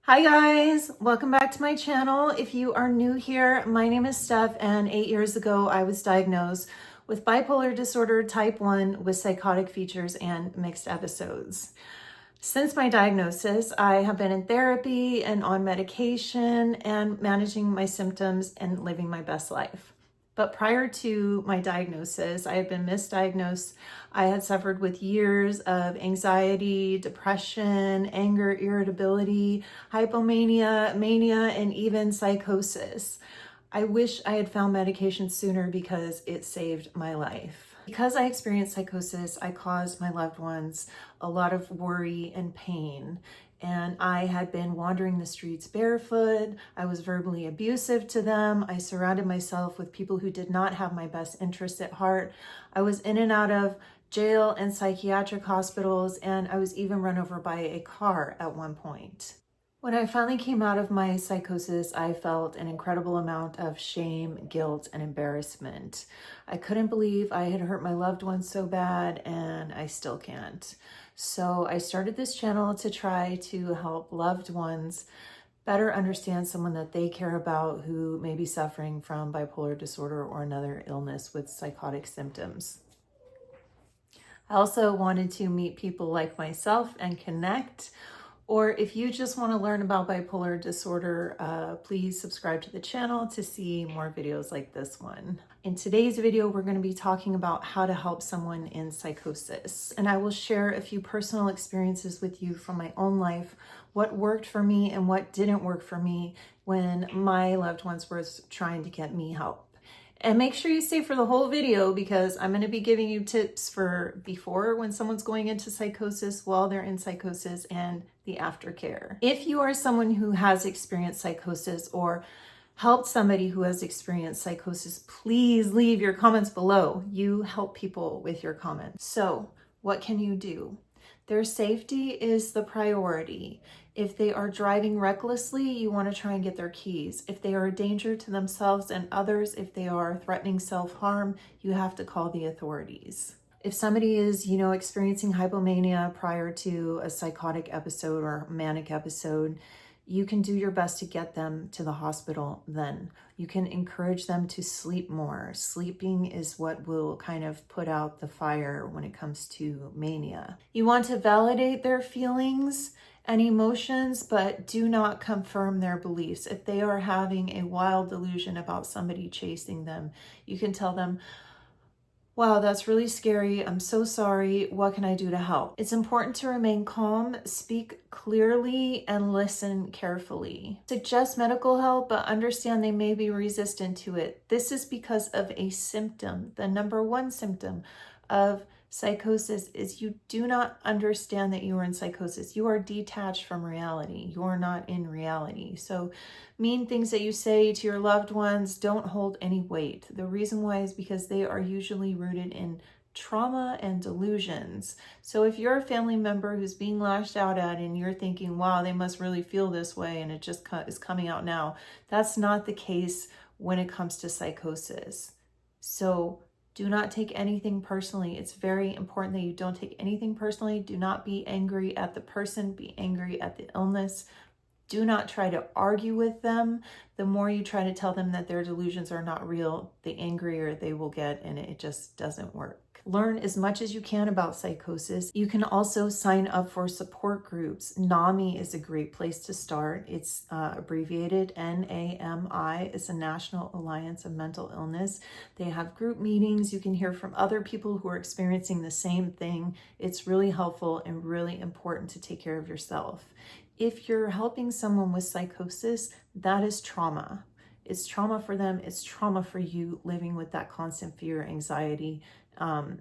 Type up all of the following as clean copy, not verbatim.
Hi guys, welcome back to my channel. If you are new here, my name is Steph and 8 years ago I was diagnosed with bipolar disorder type 1 with psychotic features and mixed episodes. Since my diagnosis, I have been in therapy and on medication and managing my symptoms and living my best life. But prior to my diagnosis, I had been misdiagnosed. I had suffered with years of anxiety, depression, anger, irritability, hypomania, mania, and even psychosis. I wish I had found medication sooner because it saved my life. Because I experienced psychosis, I caused my loved ones a lot of worry and pain. And I had been wandering the streets barefoot. I was verbally abusive to them. I surrounded myself with people who did not have my best interests at heart. I was in and out of jail and psychiatric hospitals, and I was even run over by a car at one point. When I finally came out of my psychosis, I felt an incredible amount of shame, guilt, and embarrassment. I couldn't believe I had hurt my loved ones so bad, and I still can't. So I started this channel to try to help loved ones better understand someone that they care about who may be suffering from bipolar disorder or another illness with psychotic symptoms. I also wanted to meet people like myself and connect. Or if you just want to learn about bipolar disorder, please subscribe to the channel to see more videos like this one. In today's video, we're going to be talking about how to help someone in psychosis. And I will share a few personal experiences with you from my own life, what worked for me and what didn't work for me when my loved ones were trying to get me help. And make sure you stay for the whole video because I'm going to be giving you tips for before when someone's going into psychosis, while they're in psychosis, and the aftercare. If you are someone who has experienced psychosis or helped somebody who has experienced psychosis, please leave your comments below. You help people with your comments. So what can you do? Their safety is the priority. If they are driving recklessly, you want to try and get their keys. If they are a danger to themselves and others, if they are threatening self-harm, you have to call the authorities. If somebody is, experiencing hypomania prior to a psychotic episode or manic episode, you can do your best to get them to the hospital then. You can encourage them to sleep more. Sleeping is what will kind of put out the fire when it comes to mania. You want to validate their feelings and emotions, but do not confirm their beliefs. If they are having a wild delusion about somebody chasing them, you can tell them, "Wow, that's really scary. I'm so sorry. What can I do to help?" It's important to remain calm, speak clearly, and listen carefully. Suggest medical help, but understand they may be resistant to it. This is because of a symptom. The number one symptom of psychosis is you do not understand that you are in psychosis. You are detached from reality. You are not in reality. So mean things that you say to your loved ones don't hold any weight. The reason why is because they are usually rooted in trauma and delusions. So if you're a family member who's being lashed out at and you're thinking, wow, they must really feel this way and it just is coming out now, that's not the case when it comes to psychosis. So do not take anything personally. It's very important that you don't take anything personally. Do not be angry at the person. Be angry at the illness. Do not try to argue with them. The more you try to tell them that their delusions are not real, the angrier they will get, and it just doesn't work. Learn as much as you can about psychosis. You can also sign up for support groups. NAMI is a great place to start. It's abbreviated NAMI. It's a National Alliance of Mental Illness. They have group meetings. You can hear from other people who are experiencing the same thing. It's really helpful and really important to take care of yourself. If you're helping someone with psychosis, that is trauma. It's trauma for them. It's trauma for you living with that constant fear, anxiety.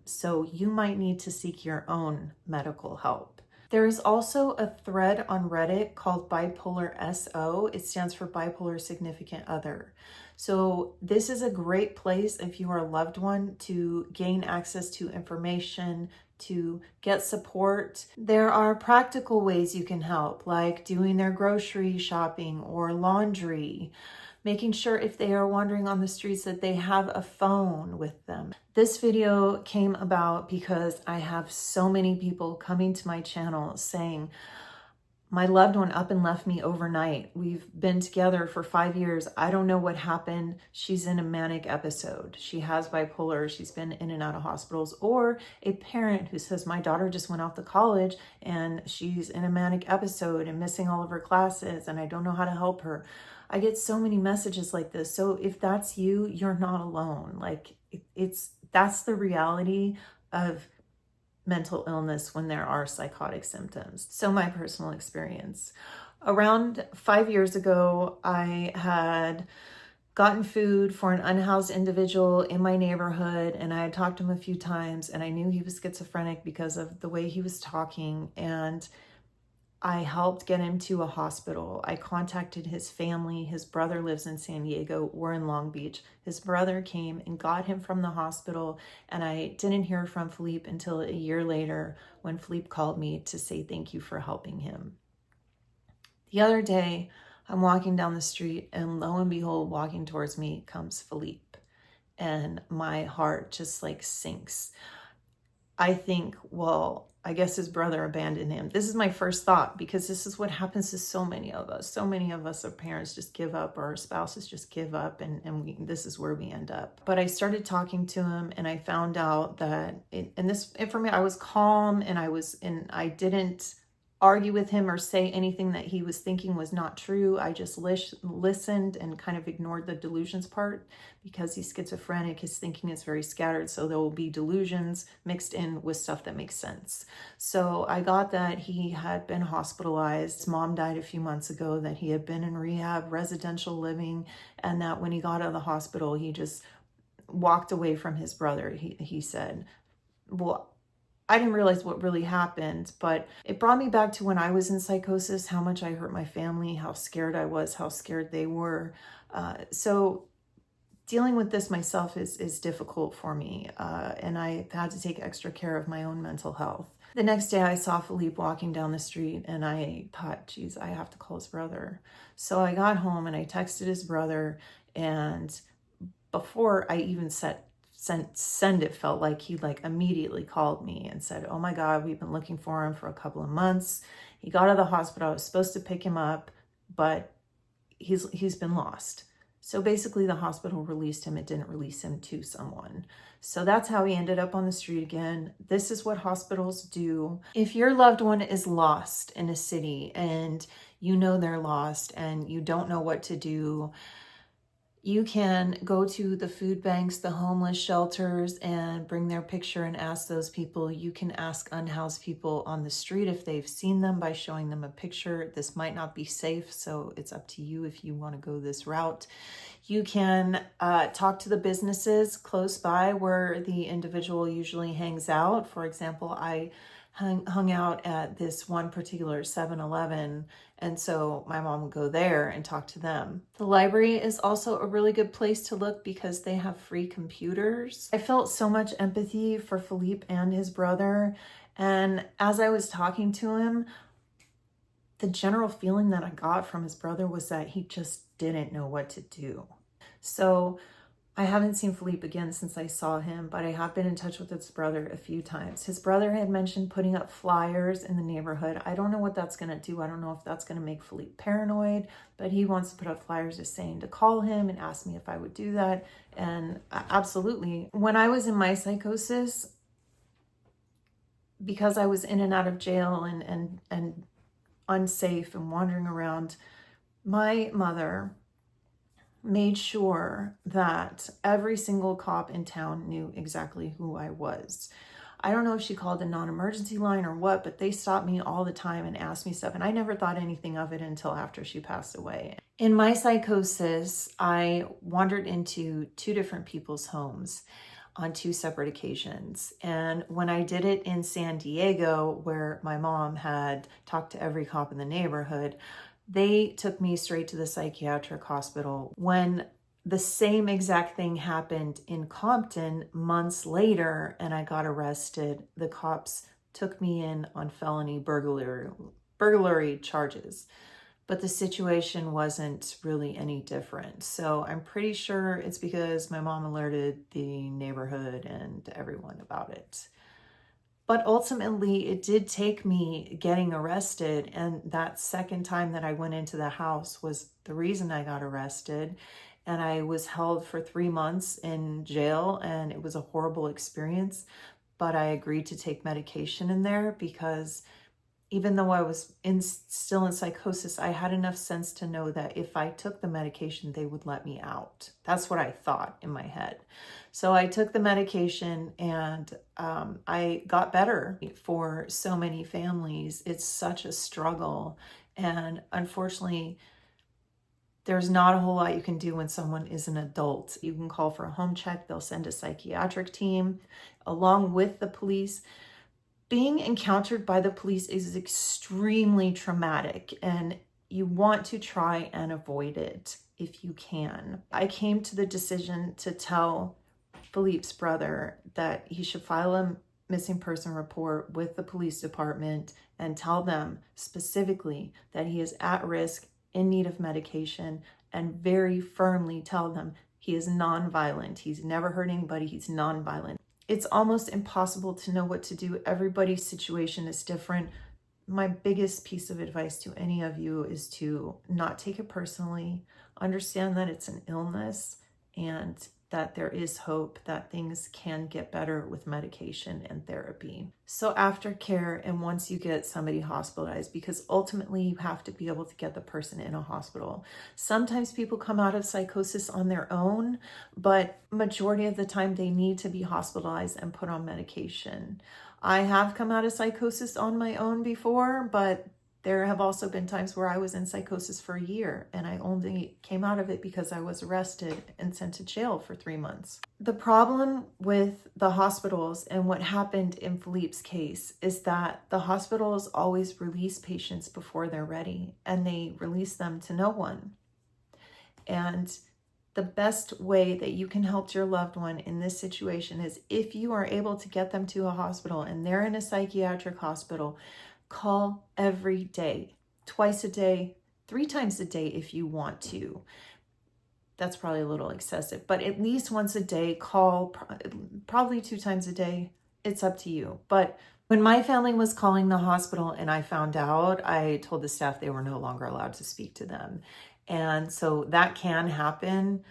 So you might need to seek your own medical help. There is also a thread on Reddit called Bipolar SO. It stands for Bipolar Significant Other. So this is a great place if you are a loved one to gain access to information, to get support. There are practical ways you can help, like doing their grocery shopping or laundry, making sure if they are wandering on the streets that they have a phone with them. This video came about because I have so many people coming to my channel saying, My loved one up and left me overnight. We've been together for 5 years. I don't know what happened. She's in a manic episode. She has bipolar. She's been in and out of hospitals. Or a parent who says, my daughter just went off to college and she's in a manic episode and missing all of her classes and I don't know how to help her. I get so many messages like this. So if that's you, you're not alone. Like that's the reality of mental illness when there are psychotic symptoms. So my personal experience. Around 5 years ago, I had gotten food for an unhoused individual in my neighborhood, and I had talked to him a few times, and I knew he was schizophrenic because of the way he was talking, and I helped get him to a hospital. I contacted his family. His brother lives in San Diego. We're in Long Beach. His brother came and got him from the hospital, and I didn't hear from Philippe until a year later when Philippe called me to say thank you for helping him. The other day, I'm walking down the street, and lo and behold, walking towards me comes Philippe, and my heart just like sinks. I think, well, I guess his brother abandoned him. This is my first thought because this is what happens to so many of us. So many of us, our parents just give up, or our spouses just give up, and this is where we end up. But I started talking to him, and I found out that, for me, I was calm, and I didn't argue with him or say anything that he was thinking was not true. I just listened and kind of ignored the delusions part because he's schizophrenic. His thinking is very scattered. So there will be delusions mixed in with stuff that makes sense. So I got that he had been hospitalized. His mom died a few months ago, that he had been in rehab, residential living, and that when he got out of the hospital, he just walked away from his brother. He said, well, I didn't realize what really happened, but it brought me back to when I was in psychosis, how much I hurt my family, how scared I was, how scared they were. So dealing with this myself is difficult for me, and I had to take extra care of my own mental health. The next day I saw Philippe walking down the street, and I thought, geez, I have to call his brother. So I got home and I texted his brother, and before I even send it, felt like he immediately called me and said, oh my God, we've been looking for him for a couple of months. He got out of the hospital. I was supposed to pick him up, but he's been lost. So basically the hospital released him. It didn't release him to someone. So that's how he ended up on the street again. This is what hospitals do. If your loved one is lost in a city and you know they're lost and you don't know what to do, you can go to the food banks, the homeless shelters, and bring their picture and ask those people. You can ask unhoused people on the street if they've seen them by showing them a picture. This might not be safe, so it's up to you if you want to go this route. You can talk to the businesses close by where the individual usually hangs out. For example, I hung out at this one particular 7-Eleven, and so my mom would go there and talk to them. The library is also a really good place to look because they have free computers. I felt so much empathy for Philippe and his brother, and as I was talking to him, the general feeling that I got from his brother was that he just didn't know what to do. So I haven't seen Philippe again since I saw him, but I have been in touch with his brother a few times. His brother had mentioned putting up flyers in the neighborhood. I don't know what that's going to do. I don't know if that's going to make Philippe paranoid, but he wants to put up flyers just saying to call him and ask me if I would do that. And absolutely. When I was in my psychosis, because I was in and out of jail and unsafe and wandering around, my mother made sure that every single cop in town knew exactly who I was. I don't know if she called a non-emergency line or what, but they stopped me all the time and asked me stuff, and I never thought anything of it until after she passed away. In my psychosis, I wandered into 2 different people's homes on 2 separate occasions. And when I did it in San Diego, where my mom had talked to every cop in the neighborhood, they took me straight to the psychiatric hospital. When the same exact thing happened in Compton months later and I got arrested, the cops took me in on felony burglary charges. But the situation wasn't really any different. So I'm pretty sure it's because my mom alerted the neighborhood and everyone about it. But ultimately, it did take me getting arrested. And that second time that I went into the house was the reason I got arrested. And I was held for 3 months in jail, and it was a horrible experience. But I agreed to take medication in there because even though I was still in psychosis, I had enough sense to know that if I took the medication, they would let me out. That's what I thought in my head. So I took the medication, and I got better. For so many families, it's such a struggle. And unfortunately, there's not a whole lot you can do when someone is an adult. You can call for a home check. They'll send a psychiatric team along with the police. Being encountered by the police is extremely traumatic, and you want to try and avoid it if you can. I came to the decision to tell Philippe's brother that he should file a missing person report with the police department and tell them specifically that he is at risk, in need of medication, and very firmly tell them he is nonviolent. He's never hurt anybody. He's nonviolent. It's almost impossible to know what to do. Everybody's situation is different. My biggest piece of advice to any of you is to not take it personally, understand that it's an illness, and that there is hope, that things can get better with medication and therapy. So aftercare, and once you get somebody hospitalized, because ultimately you have to be able to get the person in a hospital. Sometimes people come out of psychosis on their own, but majority of the time they need to be hospitalized and put on medication. I have come out of psychosis on my own before, but there have also been times where I was in psychosis for a year, and I only came out of it because I was arrested and sent to jail for 3 months. The problem with the hospitals and what happened in Philippe's case is that the hospitals always release patients before they're ready, and they release them to no one. And the best way that you can help your loved one in this situation is if you are able to get them to a hospital and they're in a psychiatric hospital, call every day, twice a day, 3 times a day if you want to. That's probably a little excessive, but at least once a day, call, probably 2 times a day. It's up to you. But when my family was calling the hospital and I found out, I told the staff they were no longer allowed to speak to them. And so that can happen.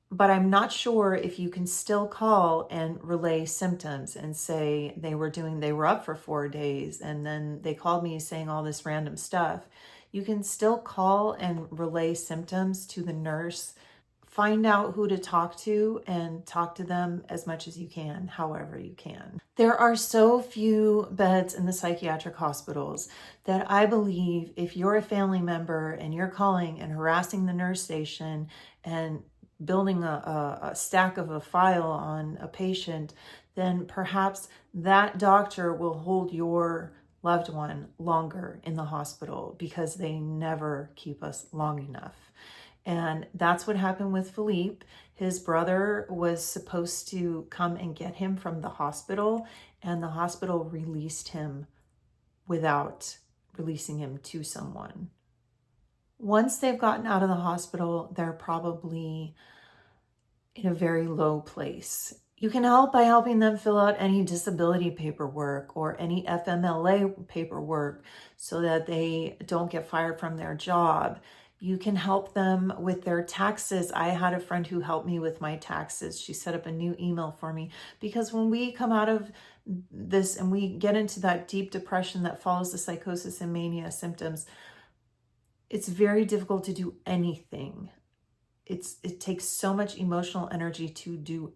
But I'm not sure if you can still call and relay symptoms and say they were up for 4 days and then they called me saying all this random stuff. You can still call and relay symptoms to the nurse, find out who to talk to, and talk to them as much as you can, however you can. There are so few beds in the psychiatric hospitals that I believe if you're a family member and you're calling and harassing the nurse station and building a stack of a file on a patient, then perhaps that doctor will hold your loved one longer in the hospital because they never keep us long enough. And that's what happened with Philippe. His brother was supposed to come and get him from the hospital, and the hospital released him without releasing him to someone. Once they've gotten out of the hospital, they're probably in a very low place. You can help by helping them fill out any disability paperwork or any FMLA paperwork so that they don't get fired from their job. You can help them with their taxes. I had a friend who helped me with my taxes. She set up a new email for me because when we come out of this and we get into that deep depression that follows the psychosis and mania symptoms, it's very difficult to do anything. It takes so much emotional energy to do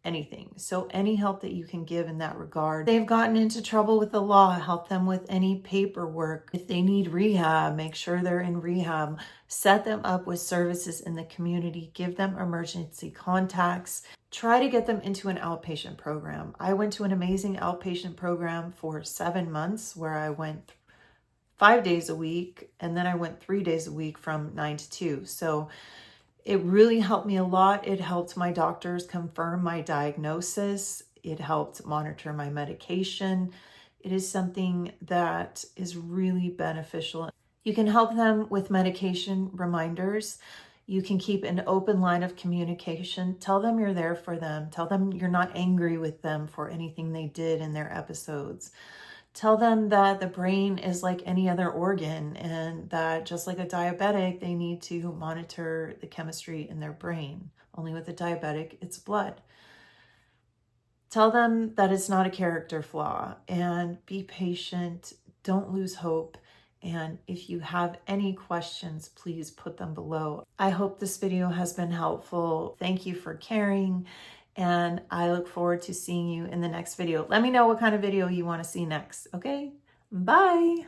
anything. So any help that you can give in that regard. They've gotten into trouble with the law, help them with any paperwork. If they need rehab, make sure they're in rehab. Set them up with services in the community. Give them emergency contacts. Try to get them into an outpatient program. I went to an amazing outpatient program for 7 months where I went 5 days a week, and then I went 3 days a week from 9 to 2. So it really helped me a lot. It helped my doctors confirm my diagnosis. It helped monitor my medication. It is something that is really beneficial. You can help them with medication reminders. You can keep an open line of communication. Tell them you're there for them. Tell them you're not angry with them for anything they did in their episodes. Tell them that the brain is like any other organ, and that just like a diabetic, they need to monitor the chemistry in their brain. Only with a diabetic, it's blood. Tell them that it's not a character flaw, and be patient. Don't lose hope. And if you have any questions, please put them below. I hope this video has been helpful. Thank you for caring, and I look forward to seeing you in the next video. Let me know what kind of video you want to see next, okay? Bye.